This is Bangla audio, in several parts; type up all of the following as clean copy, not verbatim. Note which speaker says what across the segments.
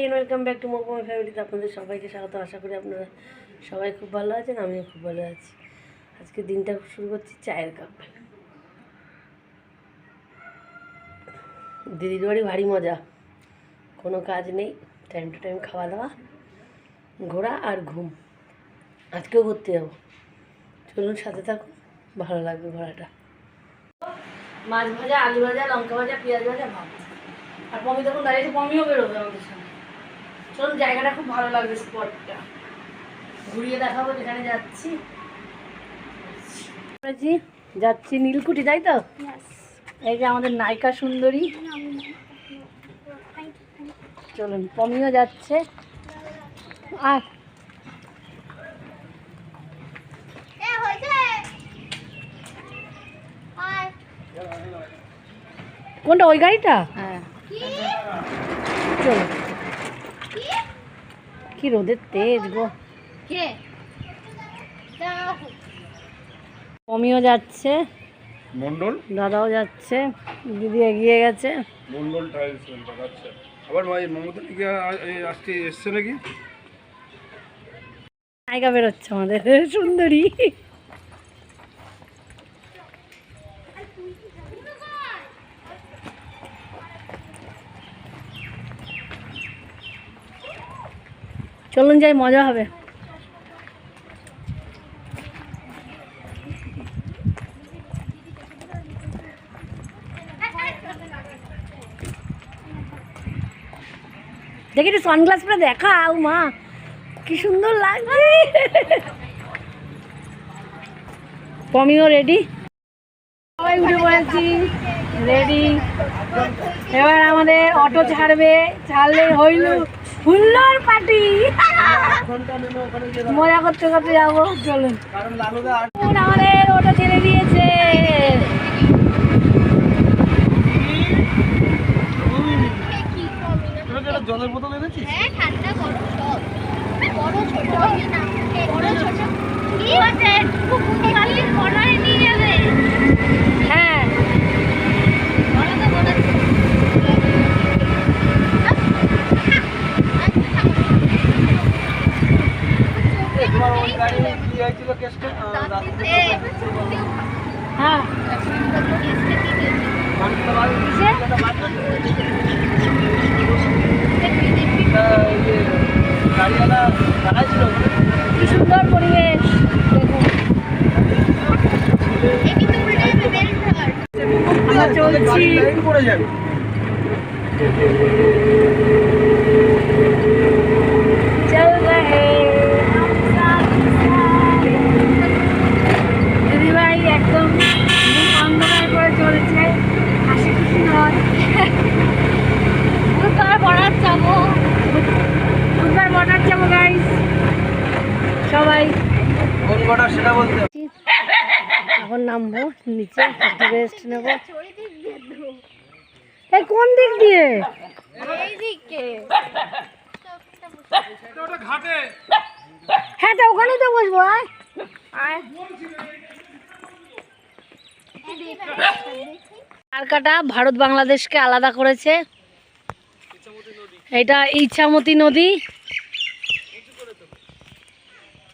Speaker 1: এন্ড ওয়েলকাম ব্যাক টু মোকমা ফ্যামিলিতে আপনাদের সবাইকে স্বাগত। আশা করি আপনারা সবাই খুব ভালো আছেন, আমিও খুব ভালো আছি। আজকে দিনটা শুরু করছি চায়ের কাপ। দিদির বাড়ি ভারী মজা, কোনো কাজ নেই, টাইম টু টাইম খাওয়া দাওয়া, ঘোরা আর ঘুম। আজকেও ঘুরতে যাবো, চলুন সাথে থাকুন, ভালো লাগবে ঘোরাটা। মাছ ভাজা, আলু ভাজা, লঙ্কা ভাজা, পেঁয়াজ ভাজা, ভাত। আর পমি তখন দাঁড়িয়েছে, পমিও বেরোবে আমাদের সামনে। চলুন, জায়গাটা খুব ভালো লাগবে, স্পটটা ঘুরিয়ে দেখাবো যেখানে যাচ্ছি। যাচ্ছি নীলকুঠি, তাই তো? এই যে আমাদের নায়িকা সুন্দরী। চলুন, পমিও যাচ্ছে। আর কোনটা, ওই গাড়িটা? হ্যাঁ, চলো। কি রোদের তেজ গো। পমিও যাচ্ছে,
Speaker 2: মন্ডল
Speaker 1: দাদাও যাচ্ছে, দিদি এগিয়ে গেছে।
Speaker 2: Mondal tiles centre. আচ্ছা, আবার মমতা কি আজকে এসছে নাকি?
Speaker 1: নায়িকা বেরোচ্ছে আমাদের সুন্দরী। চলুন যাই, মজা হবে। দেখি একটু সানগ্লাস পরে দেখা, মা কি সুন্দর লাগছে। পমিও রেডি, সবাই উঠে পড়েছি, রেডি। এবার আমাদের অটো ছাড়বে, ছাড়লে হইল হুল্লোর পার্টি। মজা করতে করতে যাবো, চলুন। আমাদের অটো ছেড়ে দিয়েছে।
Speaker 2: জলের বোতল এনেছিস?
Speaker 3: হ্যাঁ, ঠান্ডা গরম সব। বড় ছোট না, বড় ছোট কি হচ্ছে? খুব কালির কর্নারে নিয়ে যাবে।
Speaker 1: হ্যাঁ,
Speaker 3: বড় তো বড়।
Speaker 2: তোমার ওই গাড়ি কি হয়েছিল কেসটা?
Speaker 1: হ্যাঁ,
Speaker 2: গাড়িওয়ালা দেখাইছিল
Speaker 1: কি সুন্দর পরিবেশ দেখুন। আমরা চলছি,
Speaker 2: পড়ে যাবে।
Speaker 1: চল রহে দিদিভাই একদম অন্ধকার করে চলছে, হাসি খুশি নয়। বুধবার বর্ডার যাবো, বুধবার বর্ডার যাবো গাইস সবাই।
Speaker 2: কোন কটা সেটা বলতে
Speaker 1: এখন নামবো নিচে, একটু রেস্ট নেবো। এই কোন দিক দিয়ে? হ্যাঁ, তো ওখানেই তো বসবো। কাটা ভারত বাংলাদেশকে আলাদা করেছে, এটা ইছামতি নদী।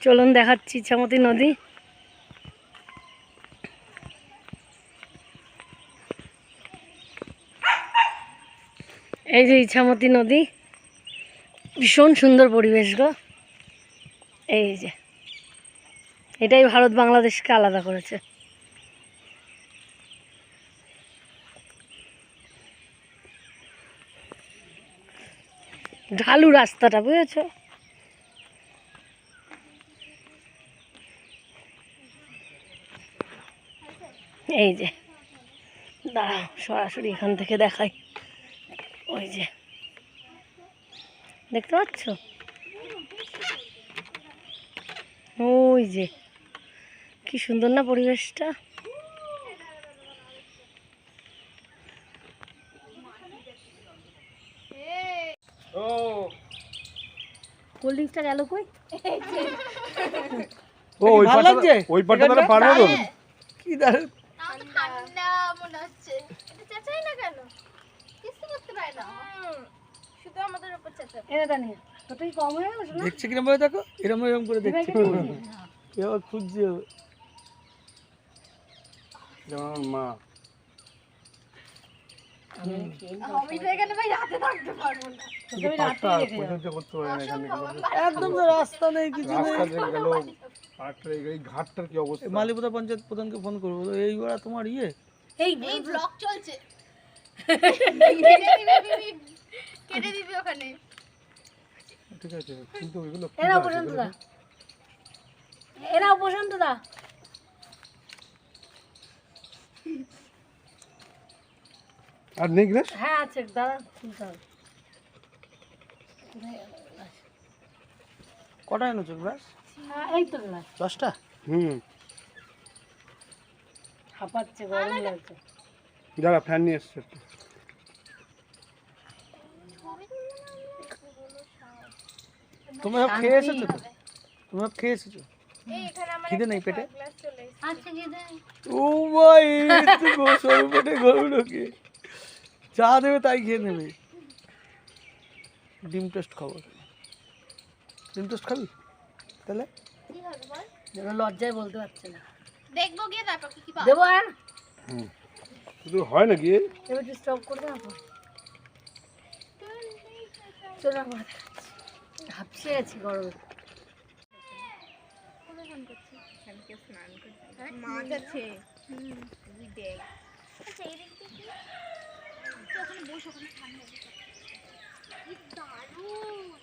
Speaker 1: চলুন দেখাচ্ছি ইছামতি নদী। এই যে ইছামতি নদী, ভীষণ সুন্দর পরিবেশ গো। এই যে এটাই ভারত বাংলাদেশকে আলাদা করেছে। ঢালু রাস্তাটা, বুঝেছো? এই যে দাঁড়াও, সরাসরি এখান থেকে দেখাই। ওই যে দেখতে পাচ্ছ, ওই যে কি সুন্দর না পরিবেশটা। কোল্ড ড্রিঙ্কসটা গেল কই?
Speaker 2: ওই পাটা, ওই পাটা তাহলে পারবো তো? কি দাঁড়ে
Speaker 3: ঠান্ডা মনে হচ্ছে। এটা চাচাই না কেন? কিছু করতে পারে না। তো আমাদের উপর চেঁচাবে।
Speaker 1: এটা নিয়ে তোটাই কম হয়ে গেল না?
Speaker 4: দেখছে কিরম ভাবে দেখো, এরম করে দেখছে। এবার খুঁজছে ও।
Speaker 2: যেমন মা
Speaker 3: আমি তো এখানে ভাই রাতে থাকতে পারবো না।
Speaker 1: তোকে আমি
Speaker 2: পাটটা
Speaker 1: রাতেই রেখে যাবো।
Speaker 2: পর্যন্ত করতে পারে না এখানে।
Speaker 4: একদম তো রাস্তা নেই, কিছু নেই।
Speaker 2: রাস্তা থেকে গেল পাটটা, এই ঘাটটার কি অবস্থা?
Speaker 4: মালিপুরা পঞ্চায়েত প্রধানকে ফোন করবো, বলো, এই ওরা তোমার ইয়ে।
Speaker 1: এই
Speaker 3: এই ব্লগ চলছে। কেটে দিবি ওখানে।
Speaker 2: ঠিক আছে, কিন্তু এগুলো কি
Speaker 1: এরাও
Speaker 2: গাছ?
Speaker 1: বসন্ত
Speaker 2: এগুলো
Speaker 1: দা, এরাও বসন্ত দা।
Speaker 2: আর নেই গ্রাস?
Speaker 1: হ্যাঁ আছে দাদা, তুলতে হবে।
Speaker 4: কটা এনেছো গ্লাস?
Speaker 1: এই তো গ্লাস
Speaker 4: 10টা?
Speaker 2: হুম,
Speaker 1: হাঁপাচ্ছে, গরম লাগছে।
Speaker 2: যারা ফ্যান নিয়ে এসছে একটু।
Speaker 4: তোমরা সব খেয়ে এসেছো তো? তোমরা সব খেয়ে এসেছো?
Speaker 3: এই এখানে আমার
Speaker 4: খিদে নেই পেটে?
Speaker 3: গ্লাস চলে এসেছে।
Speaker 1: আচ্ছা গেদে
Speaker 4: ও ভাই, তুই গোসল পেটে গরুড়কে চা দেবে তাই খেয়ে নেবে। ডিম টোস্ট খাবো। ডিম টোস্ট খাবি তাহলে?
Speaker 3: কি হবে বল?
Speaker 1: যেন লজ্জায় বলতে পারছে না।
Speaker 3: দেখবো গিয়ে তারপর কি কি পাবো।
Speaker 1: দেবো আর
Speaker 2: হুম, শুধু হয় নাকি?
Speaker 1: এবার একটু স্টপ করে দাও তো। চলো আমার হাঁপসে আছি গরমে।
Speaker 3: মাছ আছে। তুই দেখ। আচ্ছা এই দেখতে কি? তুই ওখানে বস, ওখানে ঠান্ডা আছে। কি দারুণ।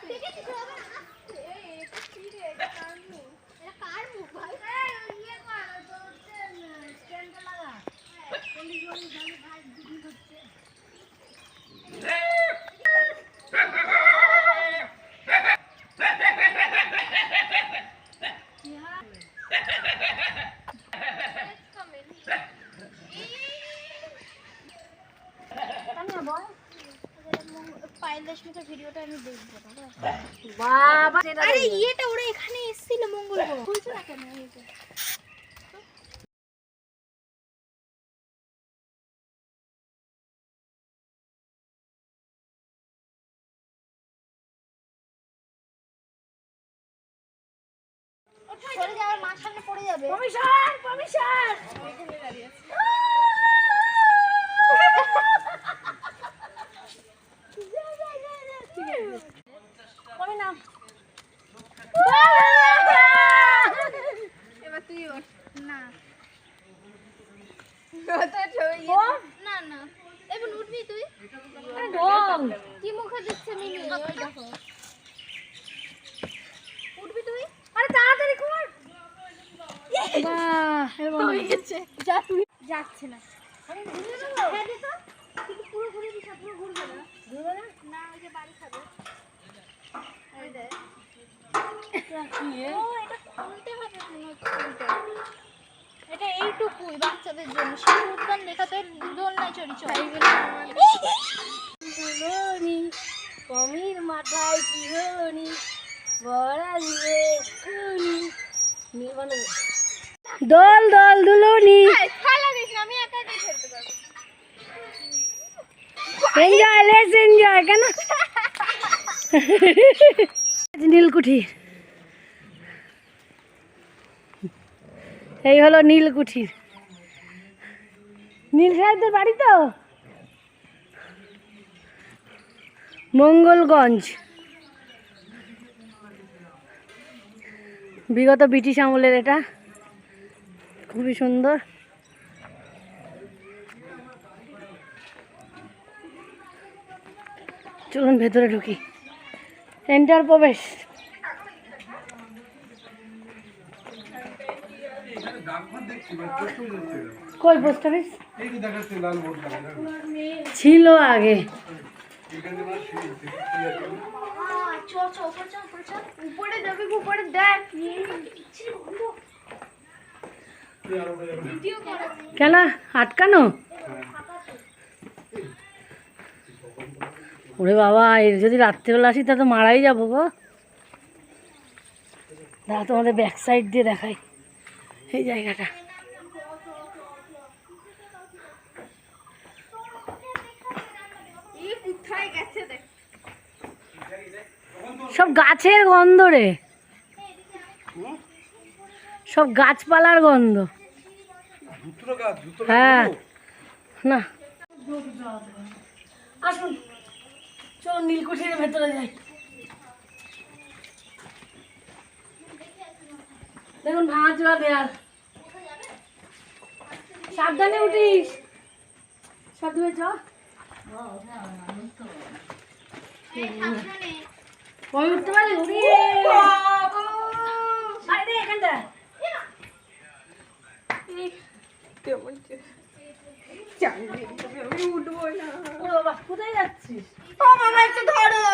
Speaker 3: দেখেছিস আবার আসছে? এটা কি রে? এটা কার মুখ? এটা কার মুখ ভাই? ইয়ে কর, তোর স্ট্যান্ডটা লাগা। পুলিশ বলি জানি ভাই বিক্রি করছে। পায়েল দেশমুখের ভিডিওটা আমি দেখবো না।
Speaker 1: বাবা
Speaker 3: আরে ইয়েটা ওরা এখানে এসেছিল মঙ্গলবার। খুলছে না কেন এটা? সরে যাবে, মার সামনে পড়ে যাবে।
Speaker 1: Permission permission.
Speaker 3: এখানে দাঁড়িয়ে আছে।
Speaker 1: কমে নাম
Speaker 3: এবার তুই ওঠ। না না না, এবার উঠবি তুই।
Speaker 1: ঢং।
Speaker 3: কি মুখে দিচ্ছে মিনি, ওই দেখো। উঠবি তুই। আরে তাড়াতাড়ি কর।
Speaker 1: বাহ
Speaker 3: হয়ে গেছে। যা তুই। যাচ্ছে না। আরে ঘুরে দেবো। হ্যাঁ দে তো। কিন্তু পুরো ঘুরে দিস, পুরো ঘুরবে না।
Speaker 1: ঘুরবে না?
Speaker 3: না, ওই যে বাড়ি খাবে। এই দে।
Speaker 1: কি
Speaker 3: ও এটা খুলতে হবে মনে হচ্ছে এটা। এটা এইটুকুই বাচ্চাদের জন্য। শিশু উদ্যান লেখা তো দোলনায় চড়ি চড়।
Speaker 1: দুলনি কমির মাথায় চিরনি বড়া দিয়ে খুনি নির্বাণে দোল দোল দুলনি
Speaker 3: খেলা দিস না, আমি একা একাই খেলতে পারবো।
Speaker 1: এনজয় লেটস এনজয় কেন নীলকুঠি, এই হলো নীলকুঠির নীল সাহেবদের বাড়ি তো মঙ্গলগঞ্জ। বিগত ব্রিটিশ আমলের এটা, খুবই সুন্দর। চলুন ভেতরে ঢুকি। এন্টার প্রবেশ। কই পোস্ট অফিস
Speaker 2: এই যে দেখাচ্ছে লাল বোর্ড লাগা
Speaker 1: ছিল আগে,
Speaker 3: উপরে যাবি, উপরে দেখ।
Speaker 1: কেন আটকানো? ওরে বাবা, এর যদি রাত্রেবেলা আসি তা তো মারাই যাবো গো। দাঁড়া তোমাদের ব্যাক সাইড দিয়ে দেখাই এই জায়গাটা। সব গাছের গন্ধ রে, সব গাছপালার গন্ধ। হ্যাঁ না আসুন, চল নীলকুঠির ভেতরে যাই। দেখুন ভাঙা দেয়াল, সাবধানে উঠিস, সাবধানে চ। কই উঠতে পারি? এখানটা কোথায় যাচ্ছিস? ধরো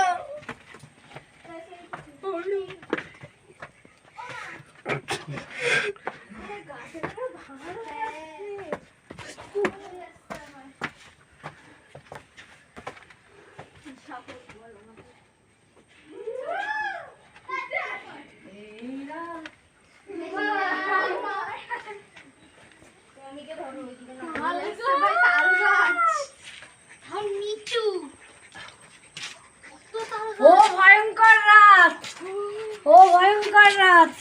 Speaker 1: ও ভয়ঙ্কর রাত, ও ভয়ঙ্কর রাত।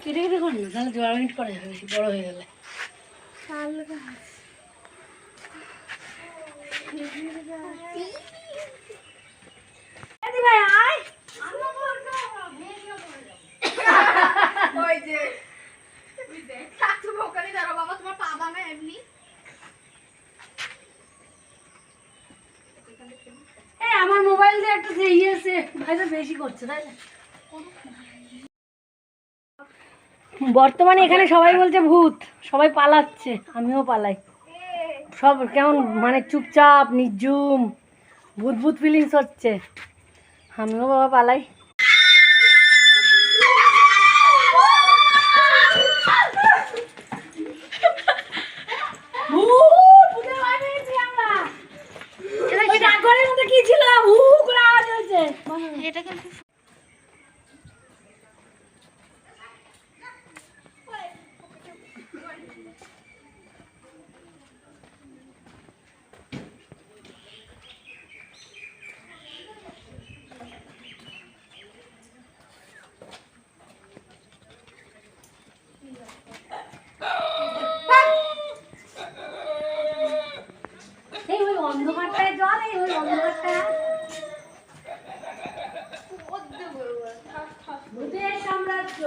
Speaker 1: কেটে কেটে কর না, তাহলে 12 মিনিট পরে যাবে, বেশি বড় হয়ে গেলে। আমার মোবাইল দিয়ে একটা ইয়েছে ভাইটা বেশি করছে তাই না? বর্তমানে এখানে সবাই বলছে ভূত, সবাই পালাচ্ছে, আমিও পালাই। সব কেমন মানে চুপচাপ নির্জুম, ভূত ভূত ফিলিংস হচ্ছে, আমিও বাবা পালাই। কি ছিল? আওয়াজ হয়েছে। এটা কিন্তু অন্ধকারটায় জল, এই ওই অন্ধকারটা ভূতের সাম্রাজ্য।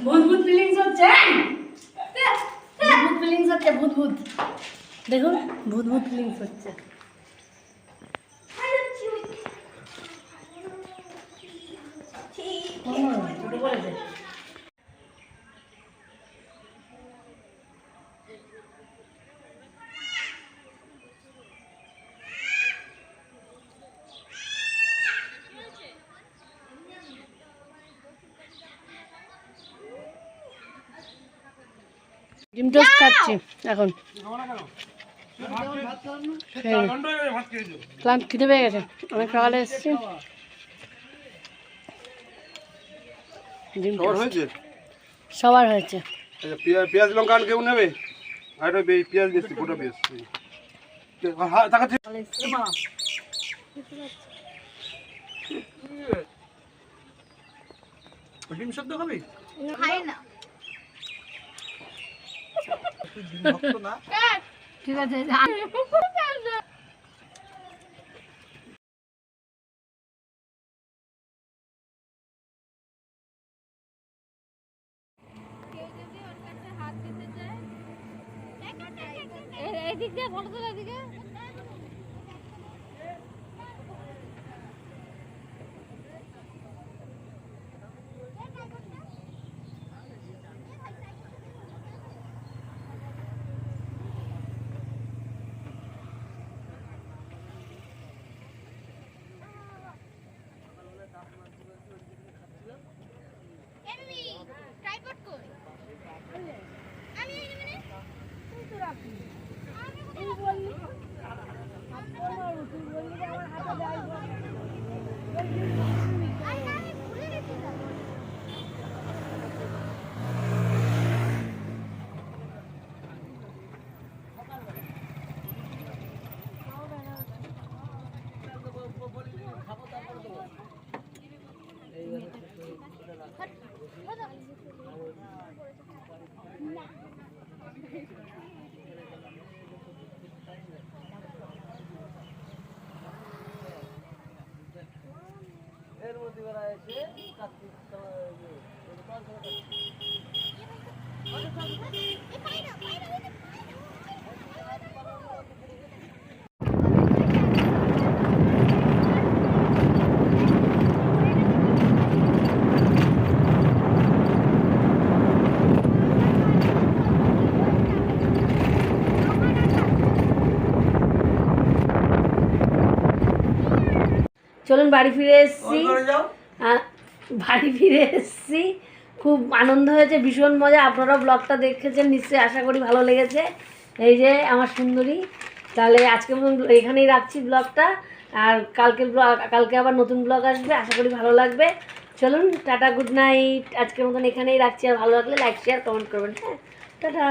Speaker 1: ভূত ভূত ফিলিংস হচ্ছে, ভূত ফিলিংস হচ্ছে, ভূত ভূত দেখুন, ভূত ভূত ফিলিংস হচ্ছে। ছোট বলেছে ডিম টোস্ট খাচ্ছি এখন। ক্লান্ত খিদে পেয়ে গেছে, অনেক সকালে এসেছি। সবার হয়েছে।
Speaker 2: পেঁয়াজ লঙ্কা কেউ নেবে? আর পেঁয়াজ বেশি, গোটা পেঁয়াজ। ডিম সেদ্ধ খাবি?
Speaker 3: খাই না।
Speaker 1: ঠিক আছে। এদিক দিয়ে ফটো তোলা, এদিকে
Speaker 3: ট্রাইপড কই? আমি এখানে তুই তো রাখি। তুই বললি তুই বললি যে আমার হাতে যাইব। আমি ভুলে গেছিলাম।
Speaker 4: এর মধ্যে বেড়া এসে কার্তিক
Speaker 1: চলুন বাড়ি ফিরে এসেছি। বাড়ি ফিরে এসেছি, খুব আনন্দ হয়েছে, ভীষণ মজা। আপনারাও ব্লগটা দেখেছেন নিশ্চয়ই, আশা করি ভালো লেগেছে। এই যে আমার সুন্দরী। তাহলে আজকে মতন এখানেই রাখছি ব্লগটা, আর কালকে আবার নতুন ব্লগ আসবে, আশা করি ভালো লাগবে। চলুন টাটা, গুড নাইট। আজকের মতন এখানেই রাখছি, আর ভালো লাগলে লাইক শেয়ার কমেন্ট করবেন। হ্যাঁ, টাটা।